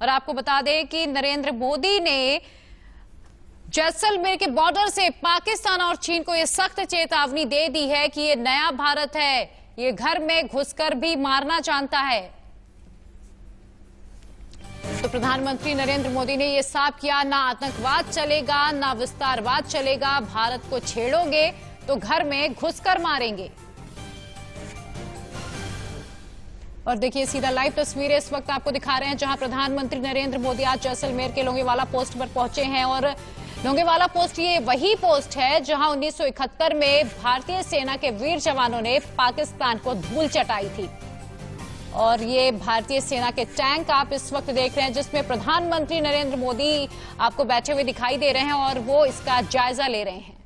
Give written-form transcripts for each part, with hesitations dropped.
और आपको बता दें कि नरेंद्र मोदी ने जैसलमेर के बॉर्डर से पाकिस्तान और चीन को यह सख्त चेतावनी दे दी है कि ये नया भारत है, ये घर में घुसकर भी मारना जानता है। तो प्रधानमंत्री नरेंद्र मोदी ने यह साफ किया, ना आतंकवाद चलेगा, ना विस्तारवाद चलेगा, भारत को छेड़ोगे तो घर में घुसकर मारेंगे। और देखिए सीधा लाइव तस्वीरें इस वक्त आपको दिखा रहे हैं, जहां प्रधानमंत्री नरेंद्र मोदी आज जैसलमेर के लोंगेवाला पोस्ट पर पहुंचे हैं। और लोंगेवाला पोस्ट ये वही पोस्ट है जहां 1971 में भारतीय सेना के वीर जवानों ने पाकिस्तान को धूल चटाई थी। और ये भारतीय सेना के टैंक आप इस वक्त देख रहे हैं, जिसमें प्रधानमंत्री नरेंद्र मोदी आपको बैठे हुए दिखाई दे रहे हैं और वो इसका जायजा ले रहे हैं।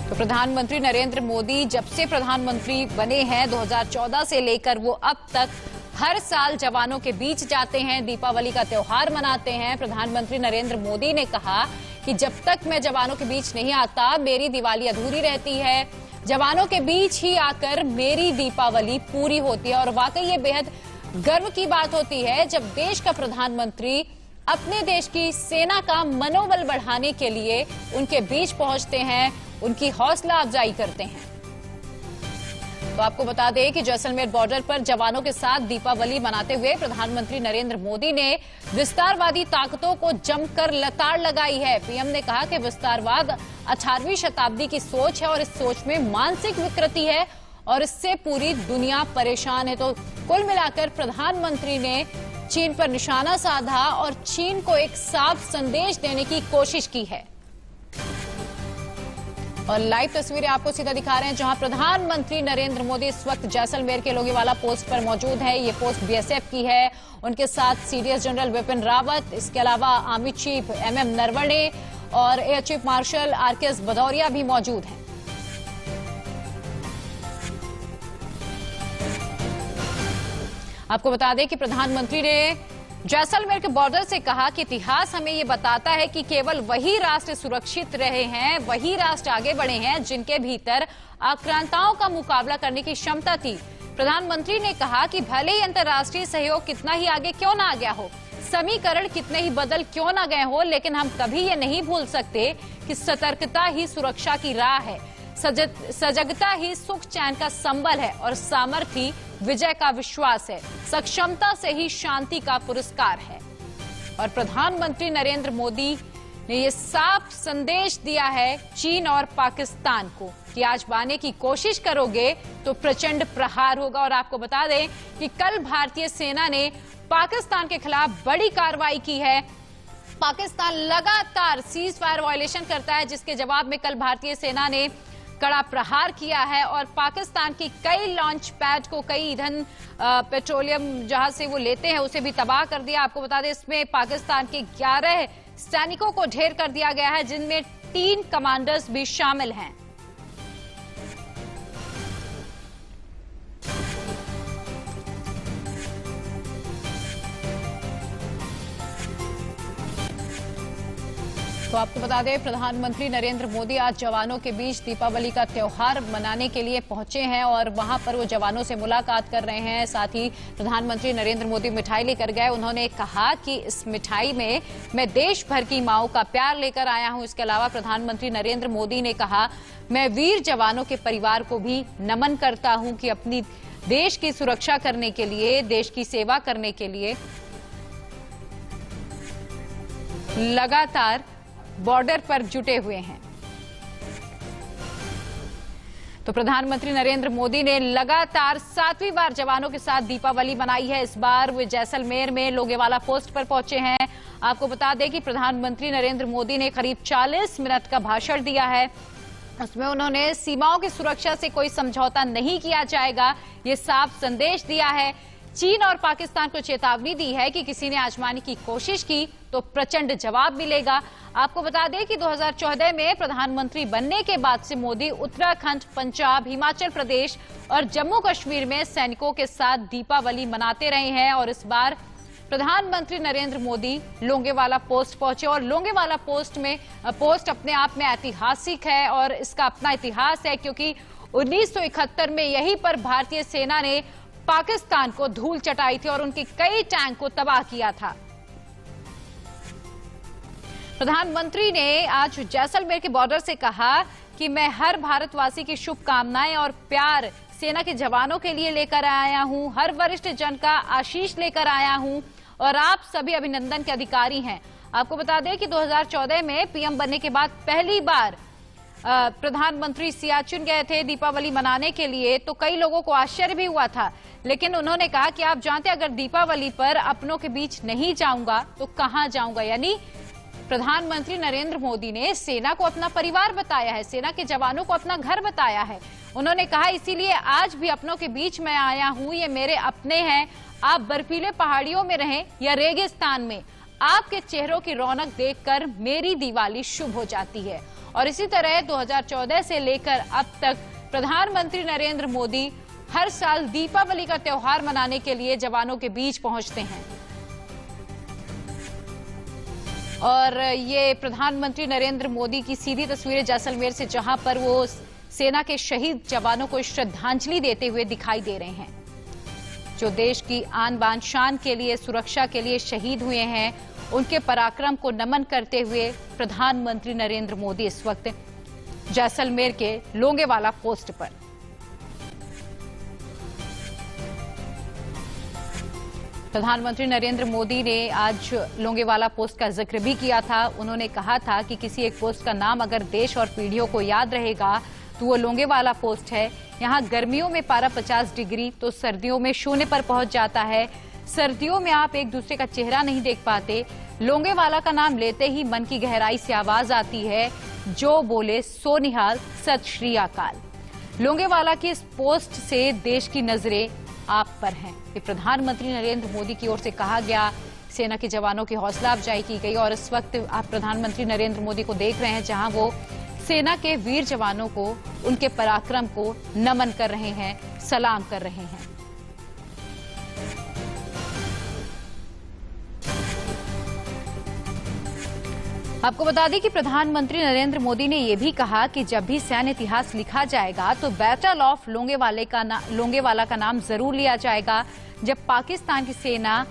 तो प्रधानमंत्री नरेंद्र मोदी जब से प्रधानमंत्री बने हैं 2014 से लेकर वो अब तक हर साल जवानों के बीच जाते हैं, दीपावली का त्योहार मनाते हैं। प्रधानमंत्री नरेंद्र मोदी ने कहा कि जब तक मैं जवानों के बीच नहीं आता मेरी दिवाली अधूरी रहती है, जवानों के बीच ही आकर मेरी दीपावली पूरी होती है। और वाकई ये बेहद गर्व की बात होती है जब देश का प्रधानमंत्री अपने देश की सेना का मनोबल बढ़ाने के लिए उनके बीच पहुंचते हैं, उनकी हौसला अफजाई करते हैं। तो आपको बता दें कि जैसलमेर बॉर्डर पर जवानों के साथ दीपावली मनाते हुए प्रधानमंत्री नरेंद्र मोदी ने विस्तारवादी ताकतों को जमकर लताड़ लगाई है। पीएम ने कहा कि विस्तारवाद 18वीं शताब्दी की सोच है और इस सोच में मानसिक विकृति है और इससे पूरी दुनिया परेशान है। तो कुल मिलाकर प्रधानमंत्री ने चीन पर निशाना साधा और चीन को एक साफ संदेश देने की कोशिश की है। और लाइव तस्वीरें आपको सीधा दिखा रहे हैं, जहां प्रधानमंत्री नरेंद्र मोदी इस वक्त जैसलमेर के लोंगेवाला पोस्ट पर मौजूद है। ये पोस्ट बीएसएफ की है, उनके साथ सीडीएस जनरल विपिन रावत, इसके अलावा आर्मी चीफ एमएम नरवणे और air chief marshal RKS Bhadauria भी मौजूद हैं। आपको बता दें कि प्रधानमंत्री ने जैसलमेर के बॉर्डर से कहा कि इतिहास हमें ये बताता है कि केवल वही राष्ट्र सुरक्षित रहे हैं, वही राष्ट्र आगे बढ़े हैं जिनके भीतर आक्रांताओं का मुकाबला करने की क्षमता थी। प्रधानमंत्री ने कहा कि भले ही अंतर्राष्ट्रीय सहयोग कितना ही आगे क्यों ना आ गया हो, समीकरण कितने ही बदल क्यों ना गए हो, लेकिन हम कभी ये नहीं भूल सकते कि सतर्कता ही सुरक्षा की राह है, सजगता ही सुख चैन का संबल है और सामर्थ्य ही विजय का विश्वास है, सक्षमता से ही शांति का पुरस्कार है। और प्रधानमंत्री नरेंद्र मोदी ने ये साफ संदेश दिया है चीन और पाकिस्तान को कि आजमाने की कोशिश करोगे तो प्रचंड प्रहार होगा। और आपको बता दें कि कल भारतीय सेना ने पाकिस्तान के खिलाफ बड़ी कार्रवाई की है। पाकिस्तान लगातार सीज फायर वायलेशन करता है, जिसके जवाब में कल भारतीय सेना ने कड़ा प्रहार किया है और पाकिस्तान की कई लॉन्च पैड को, कई ईंधन पेट्रोलियम जहां से वो लेते हैं उसे भी तबाह कर दिया। आपको बता दें इसमें पाकिस्तान के 11 सैनिकों को ढेर कर दिया गया है, जिनमें 3 कमांडर्स भी शामिल हैं। तो आपको बता दें प्रधानमंत्री नरेंद्र मोदी आज जवानों के बीच दीपावली का त्योहार मनाने के लिए पहुंचे हैं और वहां पर वो जवानों से मुलाकात कर रहे हैं। साथ ही प्रधानमंत्री नरेंद्र मोदी मिठाई लेकर गए। उन्होंने कहा कि इस मिठाई में मैं देश भर की माओं का प्यार लेकर आया हूं। इसके अलावा प्रधानमंत्री नरेंद्र मोदी ने कहा, मैं वीर जवानों के परिवार को भी नमन करता हूं कि अपनी देश की सुरक्षा करने के लिए, देश की सेवा करने के लिए लगातार बॉर्डर पर जुटे हुए हैं। तो प्रधानमंत्री नरेंद्र मोदी ने लगातार 7वीं बार जवानों के साथ दीपावली मनाई है। इस बार वे जैसलमेर में लोंगेवाला पोस्ट पर पहुंचे हैं। आपको बता दें कि प्रधानमंत्री नरेंद्र मोदी ने करीब 40 मिनट का भाषण दिया है। उसमें उन्होंने सीमाओं की सुरक्षा से कोई समझौता नहीं किया जाएगा, ये साफ संदेश दिया है। चीन और पाकिस्तान को चेतावनी दी है कि किसी ने आजमाने की कोशिश की तो प्रचंड जवाब मिलेगा। आपको बता दें कि 2014 में प्रधानमंत्री बनने के बाद से मोदी उत्तराखंड, पंजाब, हिमाचल प्रदेश और जम्मू कश्मीर में सैनिकों के साथ दीपावली मनाते रहे हैं। और इस बार प्रधानमंत्री नरेंद्र मोदी लोंगेवाला पोस्ट पहुंचे और लोंगेवाला पोस्ट अपने आप में ऐतिहासिक है और इसका अपना इतिहास है, क्योंकि 1971 में यहीं पर भारतीय सेना ने पाकिस्तान को धूल चटाई थी और उनके कई टैंक को तबाह किया था। प्रधानमंत्री ने आज जैसलमेर के बॉर्डर से कहा कि मैं हर भारतवासी की शुभकामनाएं और प्यार सेना के जवानों के लिए लेकर आया हूं, हर वरिष्ठ जन का आशीष लेकर आया हूं और आप सभी अभिनंदन के अधिकारी हैं। आपको बता दें कि 2014 में पीएम बनने के बाद पहली बार प्रधानमंत्री सियाचिन गए थे दीपावली मनाने के लिए, तो कई लोगों को आश्चर्य भी हुआ था, लेकिन उन्होंने कहा कि आप जानते अगर दीपावली पर अपनों के बीच नहीं जाऊंगा तो कहां जाऊंगा। यानी प्रधानमंत्री नरेंद्र मोदी ने सेना को अपना परिवार बताया है, सेना के जवानों को अपना घर बताया है। उन्होंने कहा इसीलिए आज भी अपनों के बीच में आया हूं, ये मेरे अपने हैं। आप बर्फीले पहाड़ियों में रहें या रेगिस्तान में, आपके चेहरों की रौनक देखकर मेरी दिवाली शुभ हो जाती है। और इसी तरह 2014 से लेकर अब तक प्रधानमंत्री नरेंद्र मोदी हर साल दीपावली का त्योहार मनाने के लिए जवानों के बीच पहुंचते हैं। और ये प्रधानमंत्री नरेंद्र मोदी की सीधी तस्वीरें जैसलमेर से, जहां पर वो सेना के शहीद जवानों को श्रद्धांजलि देते हुए दिखाई दे रहे हैं, जो देश की आन बान शान के लिए, सुरक्षा के लिए शहीद हुए हैं। उनके पराक्रम को नमन करते हुए प्रधानमंत्री नरेंद्र मोदी इस वक्त जैसलमेर के लोंगेवाला पोस्ट पर। प्रधानमंत्री नरेंद्र मोदी ने आज लोंगेवाला पोस्ट का जिक्र भी किया था। उन्होंने कहा था कि किसी एक पोस्ट का नाम अगर देश और पीढ़ियों को याद रहेगा तो वो लोंगेवाला पोस्ट है। यहाँ गर्मियों में पारा 50 डिग्री तो सर्दियों में 0 पर पहुंच जाता है। सर्दियों में आप एक दूसरे का चेहरा नहीं देख पाते। लोंगेवाला का नाम लेते ही मन की गहराई से आवाज आती है, जो बोले सो निहाल, सत श्री अकाल। लोंगेवाला की इस पोस्ट से देश की नजरें आप पर हैं। ये प्रधानमंत्री नरेंद्र मोदी की ओर से कहा गया। सेना के जवानों की हौसला अफजाई की गई और इस वक्त आप प्रधानमंत्री नरेंद्र मोदी को देख रहे हैं, जहां वो सेना के वीर जवानों को, उनके पराक्रम को नमन कर रहे हैं, सलाम कर रहे हैं। आपको बता दें कि प्रधानमंत्री नरेंद्र मोदी ने यह भी कहा कि जब भी सैन्य इतिहास लिखा जाएगा तो बैटल ऑफ लोंगेवाला का नाम जरूर लिया जाएगा। जब पाकिस्तान की सेना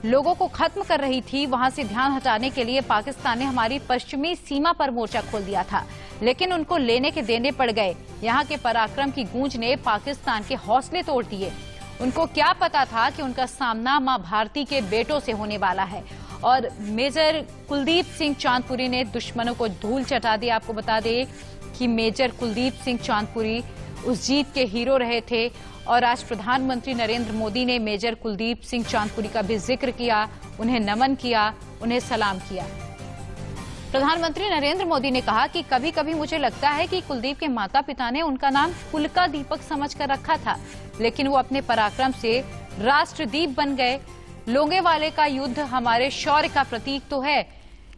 लोगों को खत्म कर रही थी, वहां से ध्यान हटाने के लिए पाकिस्तान ने हमारी पश्चिमी सीमा पर मोर्चा खोल दिया था, लेकिन उनको लेने के देने पड़ गए। यहाँ के पराक्रम की गूंज ने पाकिस्तान के हौसले तोड़ दिए। उनको क्या पता था कि उनका सामना मां भारती के बेटों से होने वाला है। और मेजर कुलदीप सिंह चांदपुरी ने दुश्मनों को धूल चटा दी। आपको बता दें कि मेजर कुलदीप सिंह चांदपुरी उस जीत के हीरो रहे थे और आज प्रधानमंत्री नरेंद्र मोदी ने मेजर कुलदीप सिंह चांदपुरी का भी जिक्र किया, उन्हें नमन किया, उन्हें सलाम किया। प्रधानमंत्री नरेंद्र मोदी ने कहा कि कभी कभी मुझे लगता है कि कुलदीप के माता पिता ने उनका नाम कुल का दीपक समझकर रखा था, लेकिन वो अपने पराक्रम से राष्ट्रदीप बन गए। लोंगेवाले का युद्ध हमारे शौर्य का प्रतीक तो है,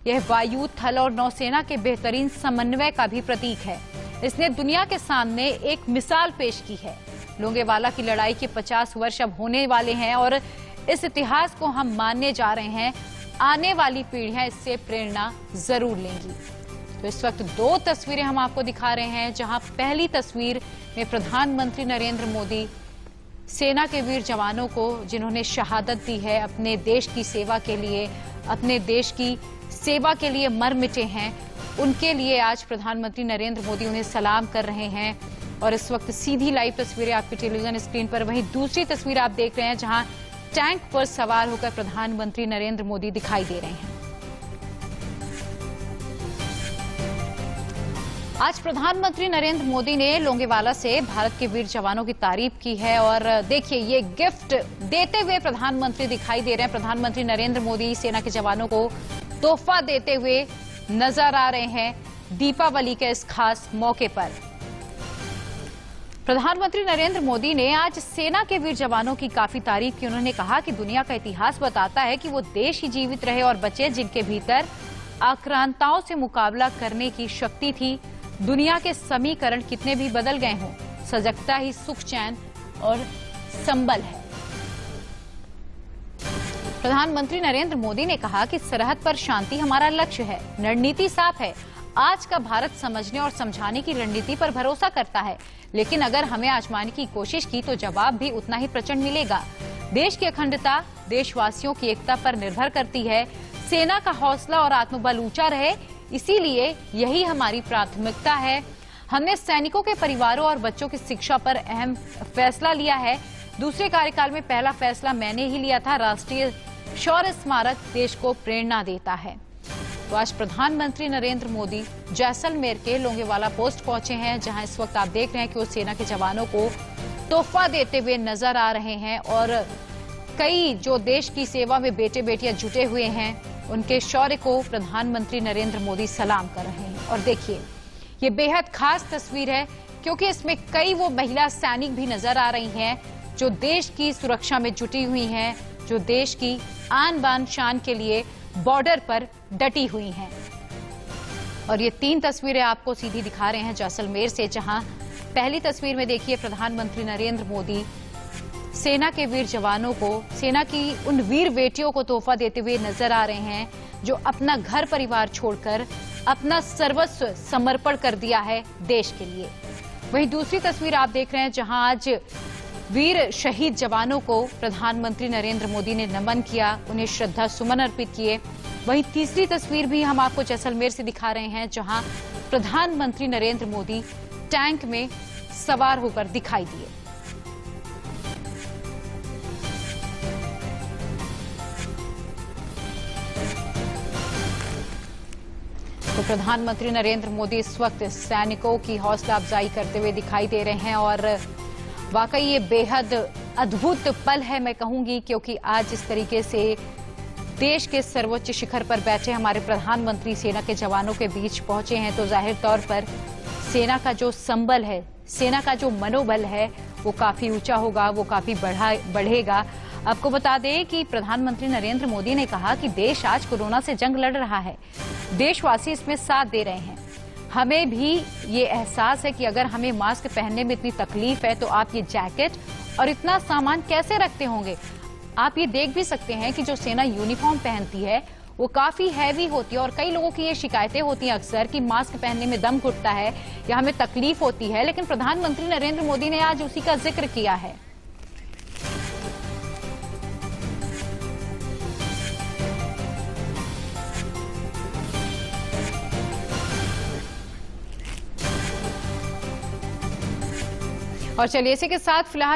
यह वायु, थल और नौसेना के बेहतरीन समन्वय का भी प्रतीक है। इसने दुनिया के सामने एक मिसाल पेश की है। लोंगेवाला की लड़ाई के 50 वर्ष अब होने वाले हैं और इस इतिहास को हम मानने जा रहे हैं। आने वाली पीढ़ियां इससे प्रेरणा जरूर लेंगी। तो इस वक्त 2 तस्वीरें हम आपको दिखा रहे हैं, जहां पहली तस्वीर में प्रधानमंत्री नरेंद्र मोदी सेना के वीर जवानों को, जिन्होंने शहादत दी है अपने देश की सेवा के लिए, अपने देश की सेवा के लिए मर मिटे हैं, उनके लिए आज प्रधानमंत्री नरेंद्र मोदी उन्हें सलाम कर रहे हैं। और इस वक्त सीधी लाइव तस्वीरें आपकी टेलीविजन स्क्रीन पर, वहीं दूसरी तस्वीर आप देख रहे हैं जहां टैंक पर सवार होकर प्रधानमंत्री नरेंद्र मोदी दिखाई दे रहे हैं। आज प्रधानमंत्री नरेंद्र मोदी ने लोंगेवाला से भारत के वीर जवानों की तारीफ की है और देखिए ये गिफ्ट देते हुए प्रधानमंत्री दिखाई दे रहे हैं। प्रधानमंत्री नरेंद्र मोदी सेना के जवानों को तोहफा देते हुए नजर आ रहे हैं दीपावली के इस खास मौके पर। प्रधानमंत्री नरेंद्र मोदी ने आज सेना के वीर जवानों की काफी तारीफ की। उन्होंने कहा कि दुनिया का इतिहास बताता है कि वो देश ही जीवित रहे और बचे जिनके भीतर आक्रांताओं से मुकाबला करने की शक्ति थी। दुनिया के समीकरण कितने भी बदल गए हों, सजगता ही सुख, चैन और संबल है। प्रधानमंत्री नरेंद्र मोदी ने कहा कि सरहद पर शांति हमारा लक्ष्य है, रणनीति साफ है, आज का भारत समझने और समझाने की रणनीति पर भरोसा करता है, लेकिन अगर हमें आजमाने की कोशिश की तो जवाब भी उतना ही प्रचंड मिलेगा। देश की अखंडता देशवासियों की एकता पर निर्भर करती है। सेना का हौसला और आत्मबल ऊंचा रहे, इसीलिए यही हमारी प्राथमिकता है। हमने सैनिकों के परिवारों और बच्चों की शिक्षा पर अहम फैसला लिया है। दूसरे कार्यकाल में पहला फैसला मैंने ही लिया था। राष्ट्रीय शौर्य स्मारक देश को प्रेरणा देता है। तो आज प्रधानमंत्री नरेंद्र मोदी जैसलमेर के लोंगेवाला पोस्ट पहुंचे हैं, जहां इस वक्त आप देख रहे हैं कि वो सेना के जवानों को तोहफा देते हुए नजर आ रहे हैं और कई जो देश की सेवा में बेटे बेटियां जुटे हुए हैं, उनके शौर्य को प्रधानमंत्री नरेंद्र मोदी सलाम कर रहे हैं। और देखिए, ये बेहद खास तस्वीर है क्योंकि इसमें कई वो महिला सैनिक भी नजर आ रही हैं जो देश की सुरक्षा में जुटी हुई हैं, जो देश की आन बान शान के लिए बॉर्डर पर डटी हुई हैं। और ये 3 तस्वीरें आपको सीधी दिखा रहे हैं जैसलमेर से, जहां पहली तस्वीर में देखिए प्रधानमंत्री नरेंद्र मोदी सेना के वीर जवानों को, सेना की उन वीर बेटियों को तोहफा देते हुए नजर आ रहे हैं जो अपना घर परिवार छोड़कर अपना सर्वस्व समर्पण कर दिया है देश के लिए। वहीं दूसरी तस्वीर आप देख रहे हैं जहां आज वीर शहीद जवानों को प्रधानमंत्री नरेंद्र मोदी ने नमन किया, उन्हें श्रद्धा सुमन अर्पित किए। वहीं तीसरी तस्वीर भी हम आपको जैसलमेर से दिखा रहे हैं, जहां प्रधानमंत्री नरेंद्र मोदी टैंक में सवार होकर दिखाई दिए। तो प्रधानमंत्री नरेंद्र मोदी इस वक्त सैनिकों की हौसला अफजाई करते हुए दिखाई दे रहे हैं और वाकई ये बेहद अद्भुत पल है, मैं कहूंगी, क्योंकि आज इस तरीके से देश के सर्वोच्च शिखर पर बैठे हमारे प्रधानमंत्री सेना के जवानों के बीच पहुंचे हैं, तो जाहिर तौर पर सेना का जो संबल है, सेना का जो मनोबल है, वो काफी ऊंचा होगा, वो काफी बढ़ेगा। आपको बता दें कि प्रधानमंत्री नरेंद्र मोदी ने कहा कि देश आज कोरोना से जंग लड़ रहा है, देशवासी इसमें साथ दे रहे हैं। हमें भी ये एहसास है कि अगर हमें मास्क पहनने में इतनी तकलीफ है तो आप ये जैकेट और इतना सामान कैसे रखते होंगे। आप ये देख भी सकते हैं कि जो सेना यूनिफॉर्म पहनती है वो काफी हैवी होती है और कई लोगों की ये शिकायतें होती हैं अक्सर कि मास्क पहनने में दम घुटता है या हमें तकलीफ होती है, लेकिन प्रधानमंत्री नरेंद्र मोदी ने आज उसी का जिक्र किया है। और चलिए इसी के साथ फिलहाल